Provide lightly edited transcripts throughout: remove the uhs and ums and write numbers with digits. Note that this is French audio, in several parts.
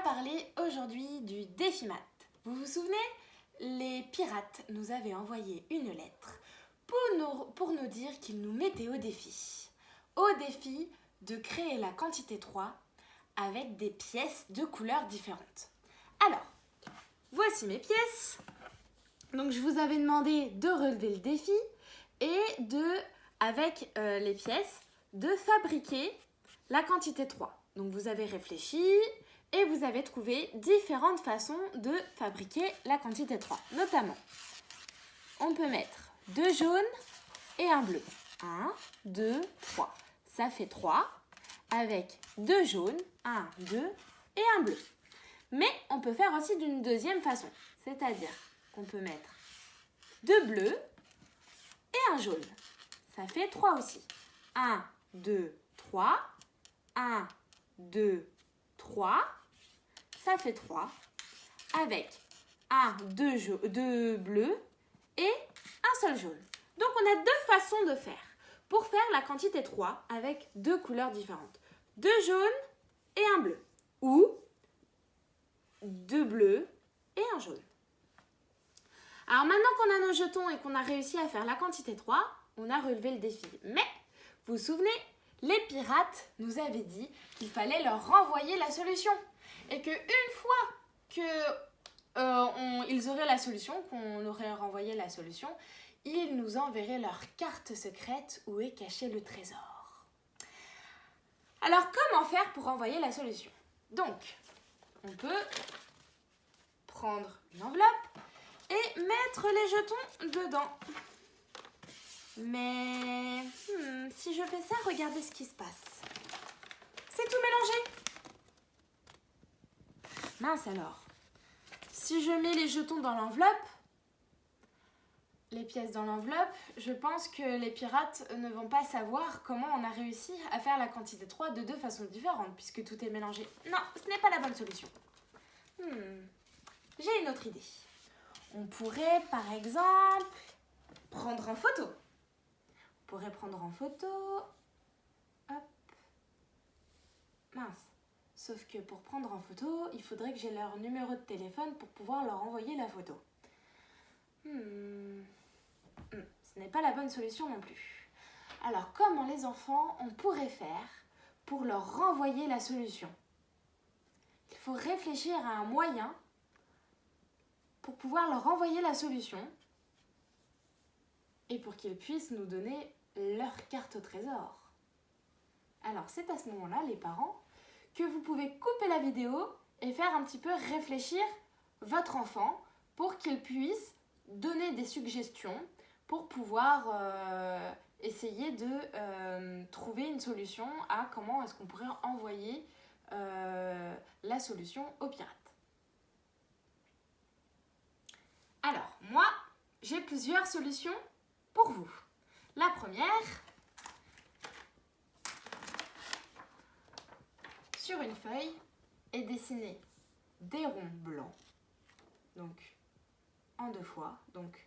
parler aujourd'hui du défi maths. Vous vous souvenez? Les pirates nous avaient envoyé une lettre pour nous dire qu'ils nous mettaient au défi. Au défi de créer la quantité 3 avec des pièces de couleurs différentes. Alors, voici mes pièces. Donc je vous avais demandé de relever le défi et avec les pièces, de fabriquer la quantité 3. Donc vous avez réfléchi et vous avez trouvé différentes façons de fabriquer la quantité 3. Notamment, on peut mettre 2 jaunes et un bleu. 1, 2, 3. Ça fait 3 avec 2 jaunes, 1, 2 et un bleu. Mais on peut faire aussi d'une deuxième façon. C'est-à-dire qu'on peut mettre 2 bleus et un jaune. Ça fait 3 aussi. 1, 2, 3. 1, 2, 3. Ça fait 3. Avec 2 bleus et un seul jaune. Donc on a 2 façons de faire pour faire la quantité 3 avec 2 couleurs différentes. 2 jaunes et un bleu. Ou 2 bleus et un jaune. Alors maintenant qu'on a nos jetons et qu'on a réussi à faire la quantité 3, on a relevé le défi. Mais, vous vous souvenez, les pirates nous avaient dit qu'il fallait leur renvoyer la solution. Et qu'une fois qu'ils auraient la solution, qu'on aurait renvoyé la solution, ils nous enverraient leur carte secrète où est caché le trésor. Alors, comment faire pour renvoyer la solution? Donc, on peut prendre une enveloppe et mettre les jetons dedans. Mais si je fais ça, regardez ce qui se passe. C'est tout mélangé. Mince alors. Si je mets les jetons dans l'enveloppe, les pièces dans l'enveloppe, je pense que les pirates ne vont pas savoir comment on a réussi à faire la quantité 3 de 2 façons différentes, puisque tout est mélangé. Non, ce n'est pas la bonne solution. J'ai une autre idée. On pourrait, par exemple, prendre en photo. On pourrait prendre en photo. Hop. Mince. Sauf que pour prendre en photo, il faudrait que j'ai leur numéro de téléphone pour pouvoir leur envoyer la photo. Ce n'est pas la bonne solution non plus. Alors, comment les enfants, on pourrait faire pour leur renvoyer la solution? Il faut réfléchir à un moyen pour pouvoir leur envoyer la solution et pour qu'ils puissent nous donner leur carte au trésor. Alors, c'est à ce moment-là, les parents, que vous pouvez couper la vidéo et faire un petit peu réfléchir votre enfant pour qu'il puisse donner des suggestions pour pouvoir essayer de trouver une solution à comment est-ce qu'on pourrait envoyer la solution aux pirates. Alors, moi, j'ai plusieurs solutions pour vous. La première, sur une feuille, est dessiner des ronds blancs, donc en 2 fois, donc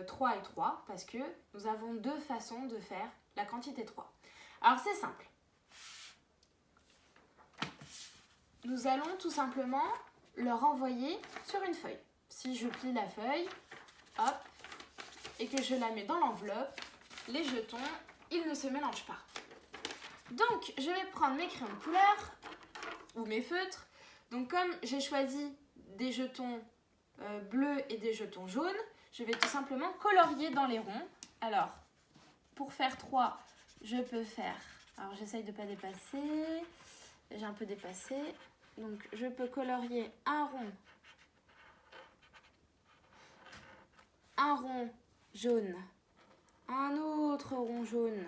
3 et 3, parce que nous avons 2 façons de faire la quantité 3. Alors c'est simple. Nous allons tout simplement leur envoyer sur une feuille. Si je plie la feuille, hop, et que je la mets dans l'enveloppe, les jetons, ils ne se mélangent pas. Donc, je vais prendre mes crayons de couleur ou mes feutres. Donc, comme j'ai choisi des jetons bleus et des jetons jaunes, je vais tout simplement colorier dans les ronds. Alors, pour faire 3, je peux faire... Alors, j'essaye de ne pas dépasser. J'ai un peu dépassé. Donc, je peux colorier un rond jaune, un autre rond jaune,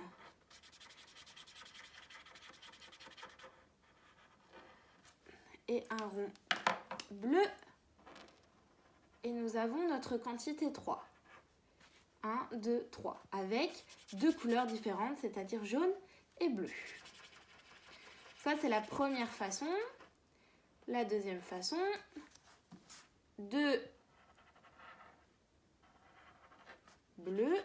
et un rond bleu. Et nous avons notre quantité 3. 1, 2, 3. Avec 2 couleurs différentes, c'est-à-dire jaune et bleu. Ça, c'est la première façon. La deuxième façon, 2 bleus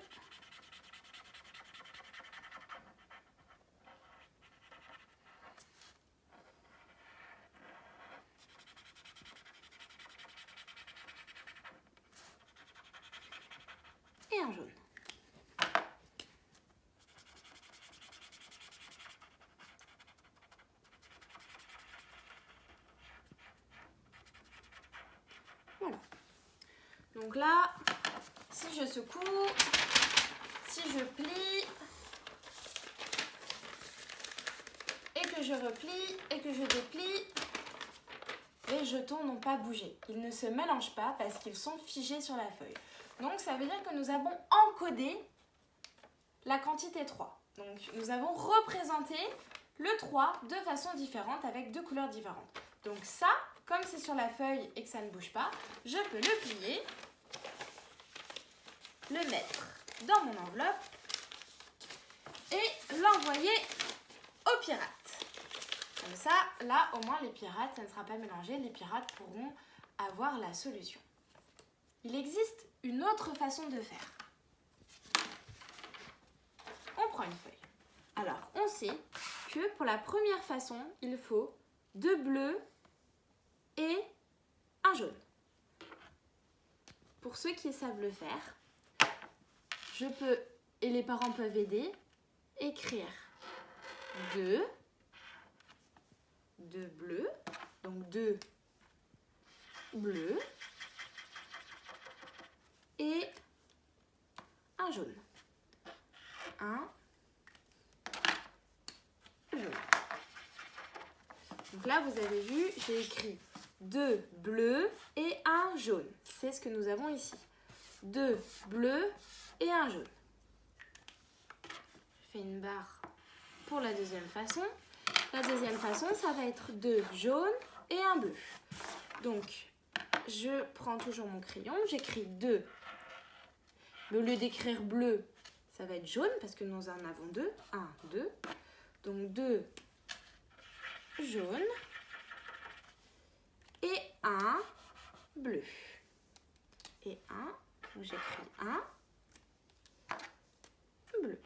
Donc là, si je secoue, si je plie, et que je replie, et que je déplie, les jetons n'ont pas bougé. Ils ne se mélangent pas parce qu'ils sont figés sur la feuille. Donc ça veut dire que nous avons encodé la quantité 3. Donc nous avons représenté le 3 de façon différente avec deux couleurs différentes. Donc ça, comme c'est sur la feuille et que ça ne bouge pas, je peux le plier, le mettre dans mon enveloppe et l'envoyer aux pirates. Comme ça, là, au moins, les pirates, ça ne sera pas mélangé. Les pirates pourront avoir la solution. Il existe une autre façon de faire. On prend une feuille. Alors, on sait que pour la première façon, il faut 2 bleus et un jaune. Pour ceux qui savent le faire, je peux, et les parents peuvent aider, écrire 2 bleus, donc 2 bleus et un jaune. Un jaune. Donc là, vous avez vu, j'ai écrit 2 bleus et un jaune. C'est ce que nous avons ici. 2 bleus et un jaune. Je fais une barre pour la deuxième façon. La deuxième façon, ça va être 2 jaunes et un bleu. Donc, je prends toujours mon crayon, j'écris 2. Au lieu d'écrire bleu, ça va être jaune parce que nous en avons 2. 1, 2. Donc 2 jaunes et un bleu. Et un, donc j'écris 1 bleu.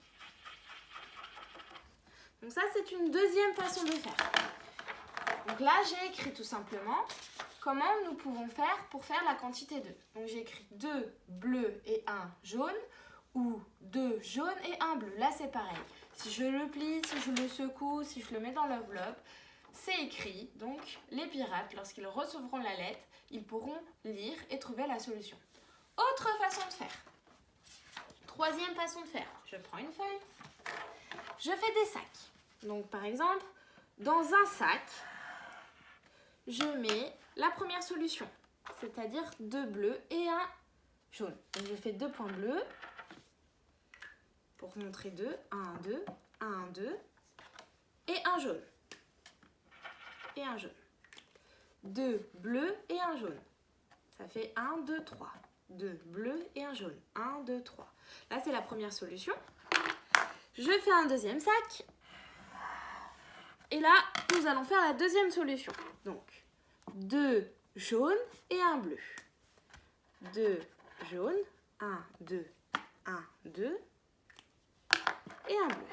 Donc ça, c'est une deuxième façon de faire. Donc là, j'ai écrit tout simplement comment nous pouvons faire pour faire la quantité 2. Donc j'ai écrit 2 bleus et 1 jaune ou 2 jaunes et 1 bleu. Là, c'est pareil. Si je le plie, si je le secoue, si je le mets dans l'enveloppe, c'est écrit. Donc les pirates, lorsqu'ils recevront la lettre, ils pourront lire et trouver la solution. Autre façon de faire. Troisième façon de faire. Je prends une feuille. Je fais des sacs. Donc par exemple, dans un sac, je mets la première solution, c'est-à-dire 2 bleus et un jaune. Donc je fais 2 points bleus pour montrer 2, 1, 2, 1, 2, et un jaune. Et un jaune. 2 bleus et un jaune. Ça fait 1, 2, 3. 2 bleus et un jaune. 1, 2, 3. Là, c'est la première solution. Je fais un deuxième sac. Et là, nous allons faire la deuxième solution. Donc, 2 jaunes et un bleu. 2 jaunes, 1, 2, 1, 2, et un bleu.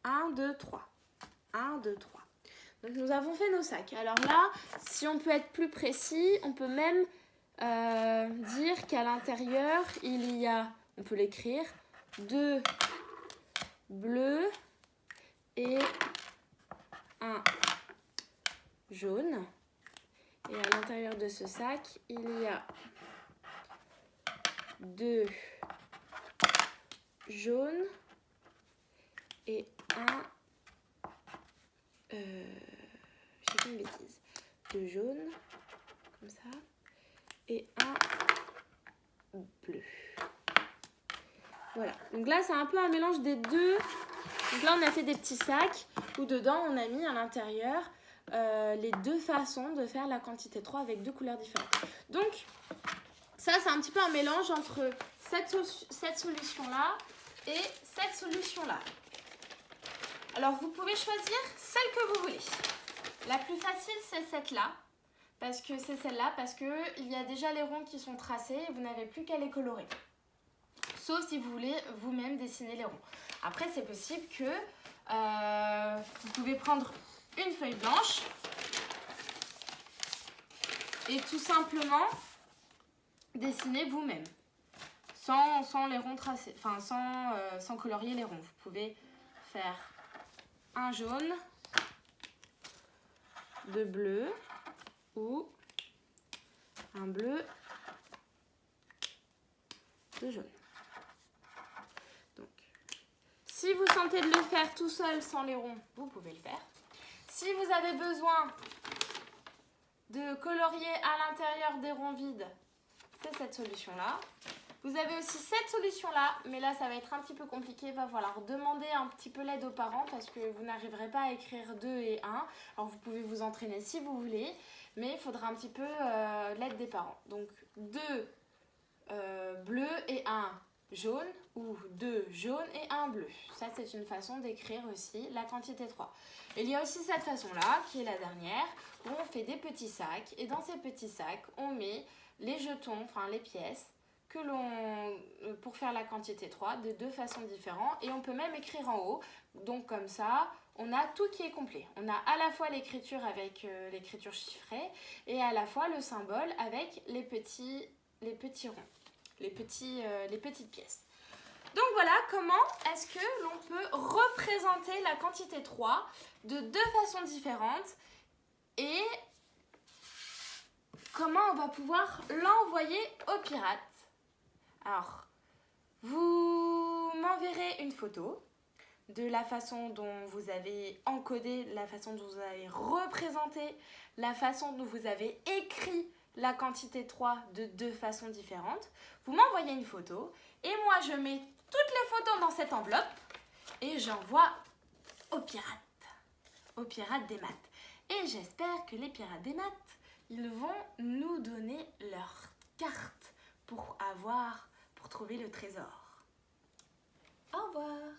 1, 2, 3. 1, 2, 3. Donc, nous avons fait nos sacs. Alors là, si on peut être plus précis, on peut même dire qu'à l'intérieur, il y a, on peut l'écrire, 2 bleus et un jaune. Et à l'intérieur de ce sac, il y a 2 jaunes et un... j'ai fait une bêtise. 2 jaunes, comme ça, et un bleu. Voilà. Donc là, c'est un peu un mélange des deux. Donc là, on a fait des petits sacs où dedans, on a mis à l'intérieur les deux façons de faire la quantité 3 avec deux couleurs différentes. Donc, ça, c'est un petit peu un mélange entre cette solution-là et cette solution-là. Alors, vous pouvez choisir celle que vous voulez. La plus facile, c'est celle-là. Parce que c'est celle-là, parce qu'il y a déjà les ronds qui sont tracés et vous n'avez plus qu'à les colorer. Sauf si vous voulez vous-même dessiner les ronds. Après, c'est possible que vous pouvez prendre une feuille blanche et tout simplement dessiner vous-même. Sans les ronds tracés, enfin sans colorier les ronds. Vous pouvez faire un jaune, 2 bleus ou un bleu, 2 jaunes. Donc, si vous sentez de le faire tout seul sans les ronds, vous pouvez le faire. Si vous avez besoin de colorier à l'intérieur des ronds vides, c'est cette solution-là. Vous avez aussi cette solution-là, mais là, ça va être un petit peu compliqué. Il va falloir demander un petit peu l'aide aux parents parce que vous n'arriverez pas à écrire 2 et 1. Alors, vous pouvez vous entraîner si vous voulez, mais il faudra un petit peu l'aide des parents. Donc, 2 bleus et 1 jaune ou 2 jaunes et 1 bleu. Ça, c'est une façon d'écrire aussi la quantité 3. Il y a aussi cette façon-là, qui est la dernière, où on fait des petits sacs. Et dans ces petits sacs, on met les jetons, enfin les pièces, que pour faire la quantité 3 de 2 façons différentes. Et on peut même écrire en haut. Donc comme ça, on a tout qui est complet. On a à la fois l'écriture avec l'écriture chiffrée et à la fois le symbole avec les petits ronds, les petites pièces. Donc voilà comment est-ce que l'on peut représenter la quantité 3 de 2 façons différentes et comment on va pouvoir l'envoyer aux pirates. Alors, vous m'enverrez une photo de la façon dont vous avez encodé, la façon dont vous avez représenté, la façon dont vous avez écrit la quantité 3 de 2 façons différentes. Vous m'envoyez une photo et moi je mets toutes les photos dans cette enveloppe et j'envoie aux pirates des maths. Et j'espère que les pirates des maths, ils vont nous donner leur carte pour trouver le trésor. Au revoir.